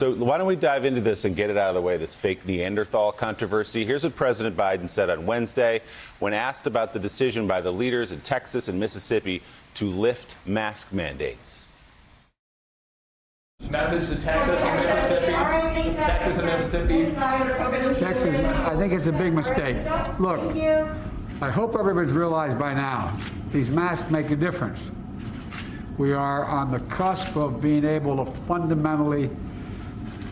So why don't we dive into this and get it out of the way, this fake Neanderthal controversy. Here's what President Biden said on Wednesday when asked about the decision by the leaders in Texas and Mississippi to lift mask mandates. Message to Texas and Mississippi. Texas and Mississippi. Texas, I think it's a big mistake. Look, I hope everybody's realized by now, these masks make a difference. We are on the cusp of being able to fundamentally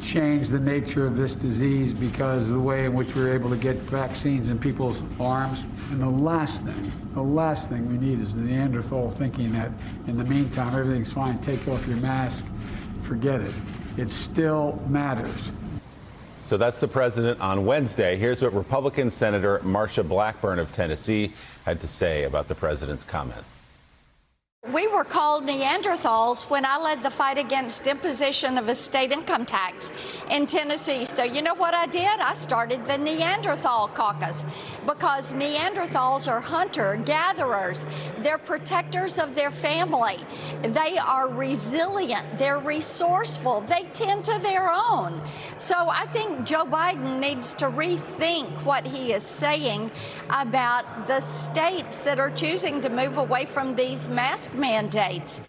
change the nature of this disease because of the way in which we're able to get vaccines in people's arms. And the last thing we need is the Neanderthal thinking that in the meantime, everything's fine, take off your mask, forget it. It still matters. So that's the president on Wednesday. Here's what Republican Senator Marsha Blackburn of Tennessee had to say about the president's comment. We were called Neanderthals when I led the fight against imposition of a state income tax in Tennessee. So you know what I did? I started the Neanderthal Caucus because Neanderthals are hunter-gatherers. They're protectors of their family. They are resilient. They're resourceful. They tend to their own. So I think Joe Biden needs to rethink what he is saying about the states that are choosing to move away from these mask mandates.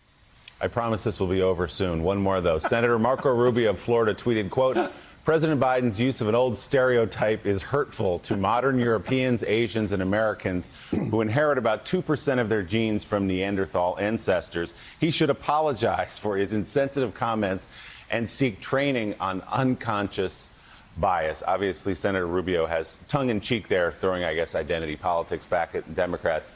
I promise this will be over soon. One more, though. Senator Marco Rubio of Florida tweeted, quote, President Biden's use of an old stereotype is hurtful to modern Europeans, Asians, and Americans who inherit about 2% of their genes from Neanderthal ancestors. He should apologize for his insensitive comments and seek training on unconscious bias. Obviously, Senator Rubio has tongue-in-cheek there, throwing, I guess, identity politics back at Democrats.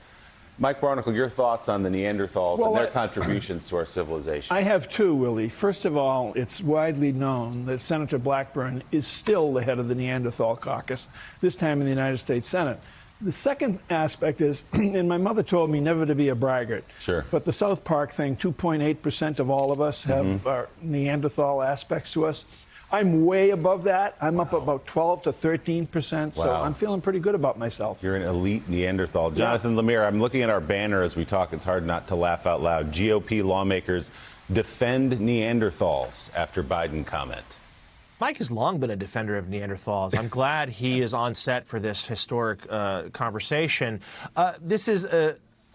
Mike Barnicle, your thoughts on the Neanderthals and their contributions to our civilization? I have two, Willie. First of all, it's widely known that Senator Blackburn is still the head of the Neanderthal Caucus, this time in the United States Senate. The second aspect is, and my mother told me never to be a braggart. Sure. But the South Park thing, 2.8% of all of us have Neanderthal aspects to us. I'm way above that. I'm up about 12 to 13%, so I'm feeling pretty good about myself. You're an elite Neanderthal. Jonathan Lemire, I'm looking at our banner as we talk. It's hard not to laugh out loud. GOP lawmakers defend Neanderthals after Biden comment. Mike has long been a defender of Neanderthals. I'm glad he is on set for this historic conversation. This is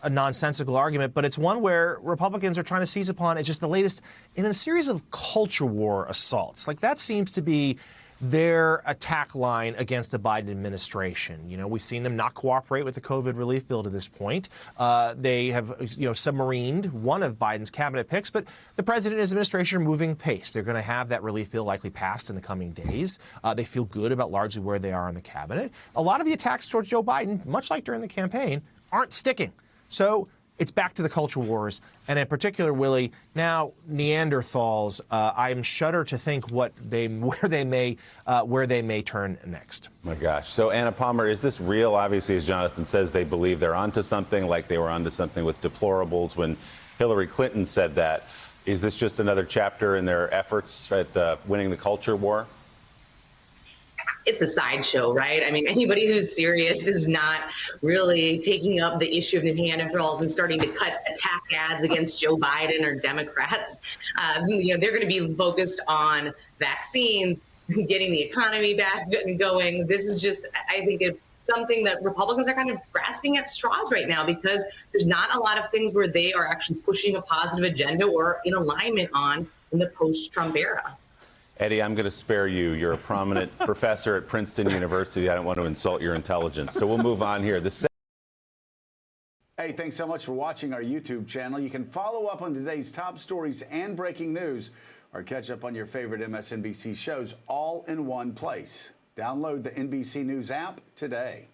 a nonsensical argument, but it's one where Republicans are trying to seize upon. It's just the latest in a series of culture war assaults. Like, that seems to be their attack line against the Biden administration. You know, we've seen them not cooperate with the COVID relief bill to this point. They have, submarined one of Biden's cabinet picks, but the president and his administration are moving pace. They're going to have that relief bill likely passed in the coming days. They feel good about largely where they are in the cabinet. A lot of the attacks towards Joe Biden, much like during the campaign, aren't sticking. So it's back to the culture wars, and in particular, Willie, now Neanderthals. I'm shudder to think where they may turn next. My gosh. So Anna Palmer, is this real? Obviously, as Jonathan says, they believe they're onto something, like they were onto something with deplorables when Hillary Clinton said that. Is this just another chapter in their efforts at winning the culture war? It's a sideshow, right? I mean, anybody who's serious is not really taking up the issue of Neanderthals and starting to cut attack ads against Joe Biden or Democrats. They're going to be focused on vaccines, getting the economy back going. This is just, I think it's something that Republicans are kind of grasping at straws right now because there's not a lot of things where they are actually pushing a positive agenda or in alignment on in the post-Trump era. Eddie, I'm going to spare you. You're a prominent professor at Princeton University. I don't want to insult your intelligence. So we'll move on here. Hey, thanks so much for watching our YouTube channel. You can follow up on today's top stories and breaking news or catch up on your favorite MSNBC shows all in one place. Download the NBC News app today.